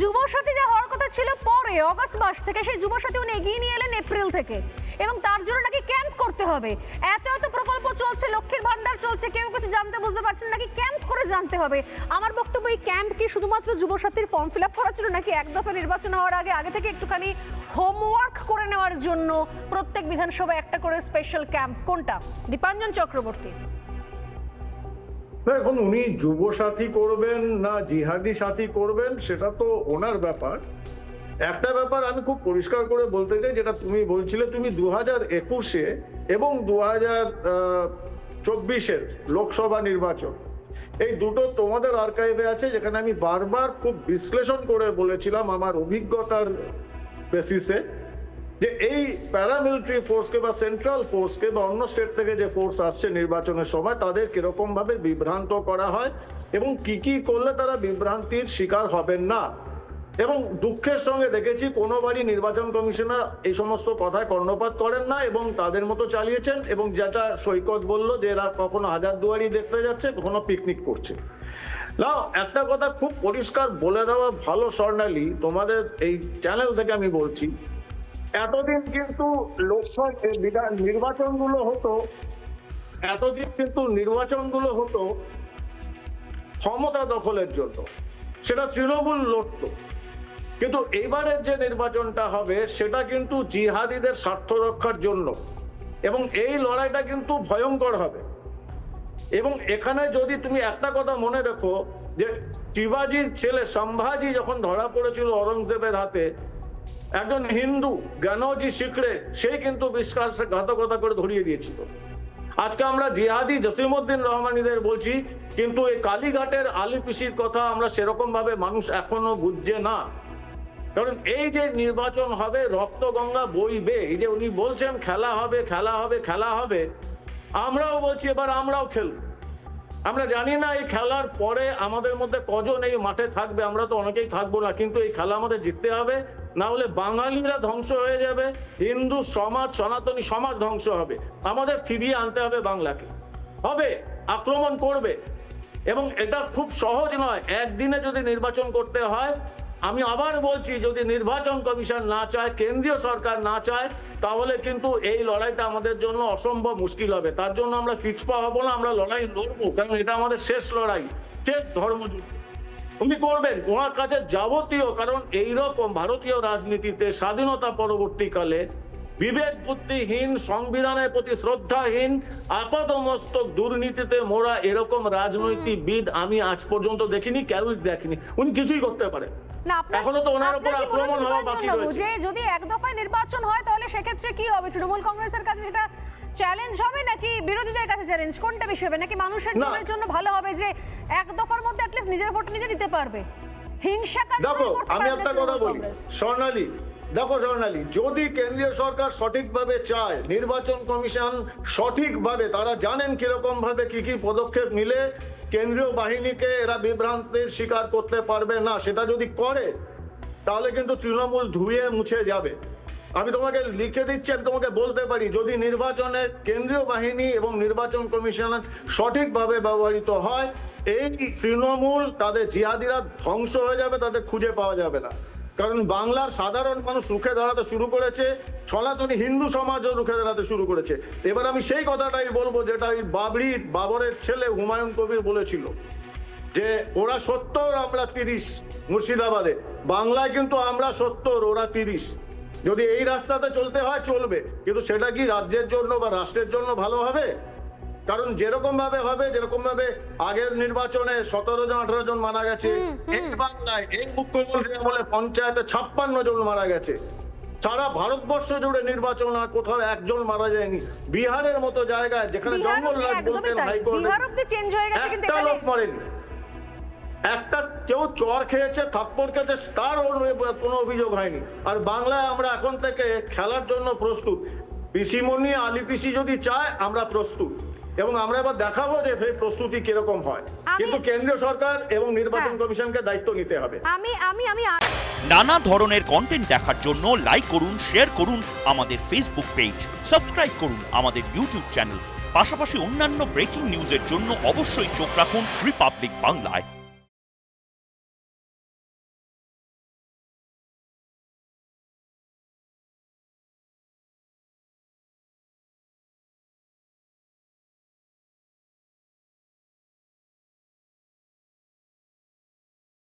যুবসাথী যা হওয়ার কথা ছিল পরে অগস্ট মাস থেকে, সেই যুবসাথী উনি এগিয়ে নিয়ে এলেন এপ্রিল থেকে, এবং তার জন্য নাকি ক্যাম্প করতে হবে। এত এত প্রকল্প চলছে, লক্ষ্মীর ভান্ডার চলছে, কেউ কিছু জানতে বুঝতে পারছেন নাকি ক্যাম্প করে জানতে হবে। আমার বক্তব্য, এই ক্যাম্প কি শুধুমাত্র যুবসাথীর ফর্ম ফিল আপ করার জন্য, নাকি এক দফা নির্বাচন হওয়ার আগে থেকে একটুখানি হোমওয়ার্ক করে নেওয়ার জন্য প্রত্যেক বিধানসভায় একটা করে স্পেশাল ক্যাম্প? কোনটা? দীপাঞ্জন চক্রবর্তী। এখন উনি যুব সাথী করবেন না জিহাদি সাথী করবেন সেটা তো ওনার ব্যাপার। একটা ব্যাপার আমি খুব পরিষ্কার করে বলতে চাই, যেটা তুমি বলছিলে, তুমি 2021-এ এবং 2024-এর লোকসভা নির্বাচন, এই দুটো তোমাদের আর্কাইভে আছে, যেখানে আমি বারবার খুব বিশ্লেষণ করে বলেছিলাম আমার অভিজ্ঞতার বেসিসে যে এই প্যারামিলিটারি ফোর্সকে বা সেন্ট্রাল ফোর্সকে বা অন্য স্টেট থেকে যে ফোর্স আসছে নির্বাচনের সময়, তাদের কিরকম ভাবে বিভ্রান্ত করা হয় এবং কি কি করলে তারা বিভ্রান্তির শিকার হবেন না। এবং দুঃখের সঙ্গে দেখেছি কোনোবারই নির্বাচন কমিশনার এই সমস্ত কথায় কর্ণপাত করেন না এবং তাদের মতো চালিয়েছেন। এবং যেটা সৈকত বলল যে এরা কখনো হাজারদুয়ারি দেখতে যাচ্ছে, কখনো পিকনিক করছে। না, একটা কথা খুব পরিষ্কার বলে দেওয়া ভালো স্বর্ণালী, তোমাদের এই চ্যানেল থেকে আমি বলছি, এতদিন কিন্তু নির্বাচনগুলো হতো ক্ষমতা দখলের জন্য, সেটা তৃণমূল লড়ত। কিন্তু এবারের যে নির্বাচনটা হবে সেটা কিন্তু জিহাদিদের স্বার্থ রক্ষার জন্য, এবং এই লড়াইটা কিন্তু ভয়ঙ্কর হবে। এবং এখানে যদি তুমি একটা কথা মনে রেখো, যে শিবাজির ছেলে সম্ভাজি যখন ধরা পড়েছিল অরঙ্গজেবের হাতে, একজন হিন্দু জ্ঞানজি শিখরে, সেই কিন্তু বিশ্বাসঘাতকতা করে ধরিয়ে দিয়েছিল। আজকে আমরা জিহাদি জসিমউদ্দিন রহমানিদের বলছি, কিন্তু এই কালীঘাটের আলী পিসির কথা আমরা সেরকম ভাবে মানুষ এখনো বুঝছে না। কারণ এই যে নির্বাচন হবে, রক্তগঙ্গা বইবে। এই যে উনি বলছেন খেলা হবে খেলা হবে খেলা হবে, আমরাও বলছি এবার আমরাও খেলব। আমরা জানি না এই খেলার পরে আমাদের মধ্যে কজন এই মাঠে থাকবে, আমরা তো অনেকেই থাকবো না, কিন্তু এই খেলা আমাদের জিততে হবে, না হলে বাঙালিরা ধ্বংস হয়ে যাবে, হিন্দু সমাজ, সনাতনী সমাজ ধ্বংস হবে। আমাদের ফিরিয়ে আনতে হবে বাংলাকে। হবে, আক্রমণ করবে, এবং এটা খুব সহজ নয়। একদিনে যদি নির্বাচন করতে হয়, আমি আবার বলছি, যদি নির্বাচন কমিশন না চায়, কেন্দ্রীয় সরকার না চায়, তাহলে কিন্তু এই লড়াইটা আমাদের জন্য অসম্ভব মুশকিল হবে। তার জন্য আমরা পিছপা হব না, আমরা লড়াই লড়বো, কারণ এটা আমাদের শেষ লড়াই, শেষ ধর্মযুদ্ধ। উনি করবেন ওনার কাছে যাবতীয়, কারণ এইরকম ভারতীয় রাজনীতিতে স্বাধীনতা পরবর্তীকালে বিবেক বুদ্ধিহীন, সংবিধানের প্রতি শ্রদ্ধাহীন, আপাদমস্তক দুর্নীতিতে মোড়া এরকম রাজনৈতিকবিদ আমি আজ পর্যন্ত দেখিনি, কেউই দেখিনি। উনি কিছুই করতে পারেন না। এখনো তো ওনার উপর আক্রমণ হওয়া বাকি রয়েছে। যদি এক দফায় নির্বাচন হয়, তাহলে সেক্ষেত্রে কি হবে? তৃণমূল কংগ্রেসের কাছে সেটা চ্যালেঞ্জ হবে, নাকি বিরোধীদের কাছে চ্যালেঞ্জ? কোনটা বেশি হবে? নাকি মানুষের জন্য ভালো হবে যে এক দফার মধ্যে অ্যাটলিস্ট নিজের ভোট নিজে দিতে পারবে? হিংসা দেখো, আমি একটা কথা বলি স্বর্ণালী, দেখো স্বর্ণালী, যদি কেন্দ্রীয় সরকার সঠিকভাবে চায়, নির্বাচন কমিশন সঠিকভাবে, তারা জানেন কিরকম ভাবে কি কি পদক্ষেপ নিলে কেন্দ্রীয় বাহিনীকে এরা বিভ্রান্তির শিকার করতে পারবে না, সেটা যদি করে, তাহলে কিন্তু তৃণমূল ধুয়ে মুছে যাবে। আমি তোমাকে লিখে দিচ্ছি, আমি তোমাকে বলতে পারি, যদি নির্বাচনে কেন্দ্রীয় বাহিনী এবং নির্বাচন কমিশন সঠিকভাবে ব্যবহৃত হয়, এই তৃণমূল, তাদের জিহাদিরা ধ্বংস হয়ে যাবে, তাদের খুঁজে পাওয়া যাবে না। কারণ বাংলার সাধারণ মানুষ রুখে দাঁড়াতে শুরু করেছে, সনাতনী হিন্দু সমাজও রুখে দাঁড়াতে শুরু করেছে। এবার আমি সেই কথাটাই বলবো যেটা ওই বাবরের ছেলে হুমায়ুন কবির বলেছিল, যে ওরা 70 আমরা 30 মুর্শিদাবাদে। বাংলায় কিন্তু আমরা 70 ওরা 30। যদি এই রাস্তাতে চলতে হয় চলবে, কিন্তু সেটা কি রাজ্যের জন্য বা রাষ্ট্রের জন্য ভালো হবে? কারণ যেরকম ভাবে হবে, যেরকম ভাবে আগের নির্বাচনে 17 জন 18 জন মারা গেছে, এই বাংলায় এই মুখ্যমন্ত্রী আমলে পঞ্চায়েতে 56 জন মারা গেছে। সারা ভারতবর্ষ জুড়ে নির্বাচন আর কোথাও একজন মারা যায়নি। বিহারের মতো জায়গায়, যেখানে জঙ্গলরাজ বলতেন হাইকোর্টে, একটা লোক মরেনি। একটা কেউ চর খেয়েছে, থাপ্পড় খেয়েছে, তার কোনো অভিযোগ হয়নি। আর বাংলায় আমরা এখন থেকে খেলার জন্য প্রস্তুত। পিসিমণি, আলী পিসি যদি চায়, আমরা প্রস্তুত, এবং আমরা এবার দেখাবো যে সেই প্রস্তুতি কিরকম হয়। কিন্তু কেন্দ্রীয় সরকার এবং নির্বাচন কমিশনকে দায়িত্ব নিতে হবে। নানা ধরনের কন্টেন্ট দেখার জন্য লাইক করুন, শেয়ার করুন আমাদের ফেসবুক পেজ, সাবস্ক্রাইব করুন আমাদের ইউটিউব চ্যানেল। পাশাপাশি অন্যান্য ব্রেকিং নিউজের জন্য অবশ্যই চোখ রাখুন রিপাবলিক বাংলায়।